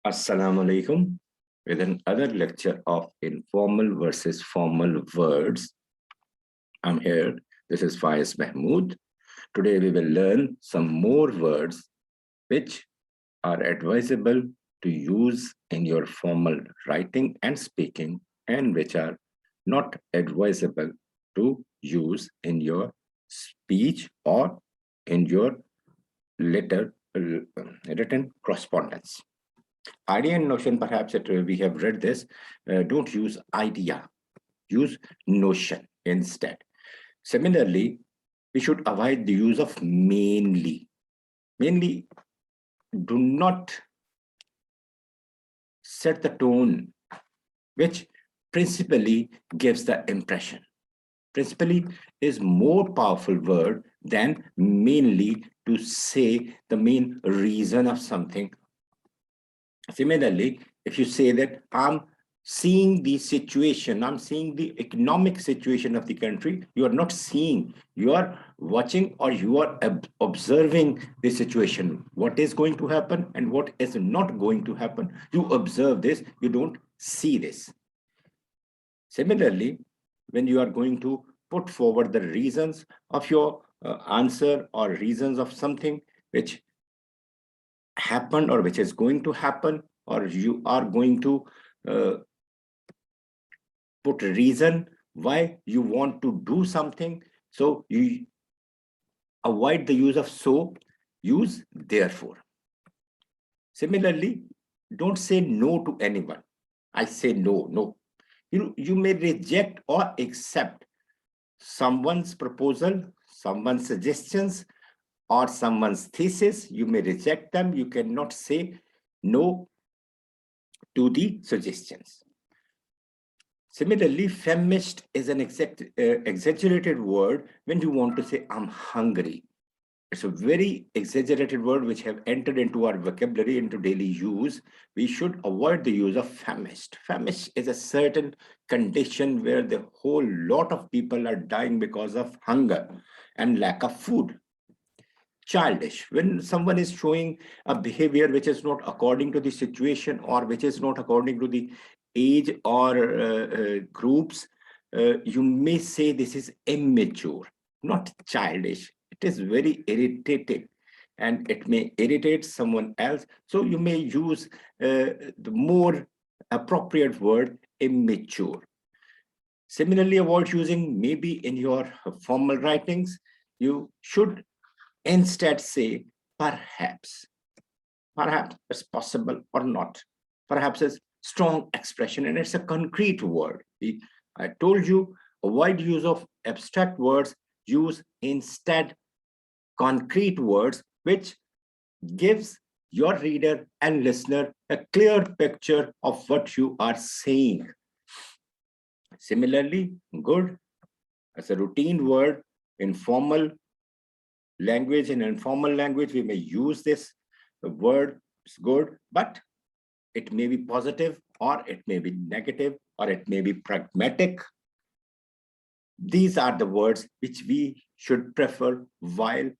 Assalamu alaikum. With another lecture of informal versus formal words. I'm here. This is Faiz Mahmood. Today we will learn some more words which are advisable to use in your formal writing and speaking, and which are not advisable to use in your speech or in your written correspondence. Idea and notion, perhaps we have read this. Don't use idea, use notion instead. Similarly, we should avoid the use of mainly. Mainly, do not set the tone, which principally gives the impression. Principally is more powerful word than mainly to say the main reason of something. Similarly, if you say that I'm seeing the situation, I'm seeing the economic situation of the country, you are not seeing, you are watching, or you are observing the situation, what is going to happen and what is not going to happen. You observe this, you don't see this. Similarly, when you are going to put forward the reasons of your answer or reasons of something which happened or which is going to happen, or you are going to put a reason why you want to do something, so you avoid the use of so, use therefore. Similarly, don't say no to anyone. I say no. You may reject or accept someone's proposal, someone's suggestions, or someone's thesis. You may reject them. You cannot say no to the suggestions. Similarly, famished is an exaggerated word when you want to say I'm hungry. It's a very exaggerated word which have entered into our vocabulary, into daily use. We should avoid the use of famished. Famished is a certain condition where the whole lot of people are dying because of hunger and lack of food. Childish, when someone is showing a behavior which is not according to the situation or which is not according to the age or groups, you may say this is immature, not childish. It is very irritating and it may irritate someone else. So you may use the more appropriate word, immature. Similarly, avoid using maybe in your formal writings. You should instead say perhaps. Perhaps it's possible or not. Perhaps is strong expression and it's a concrete word. I told you, avoid use of abstract words, use instead concrete words, which gives your reader and listener a clear picture of what you are saying. Similarly, good as a routine word in formal language. In informal language, we may use this word is good, but it may be positive or it may be negative or it may be pragmatic. These are the words which we should prefer while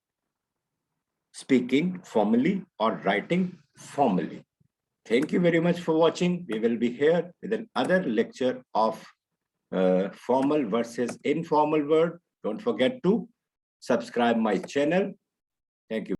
speaking formally or writing formally. Thank you very much for watching. We will be here with another lecture of formal versus informal word. Don't forget to subscribe my channel. Thank you.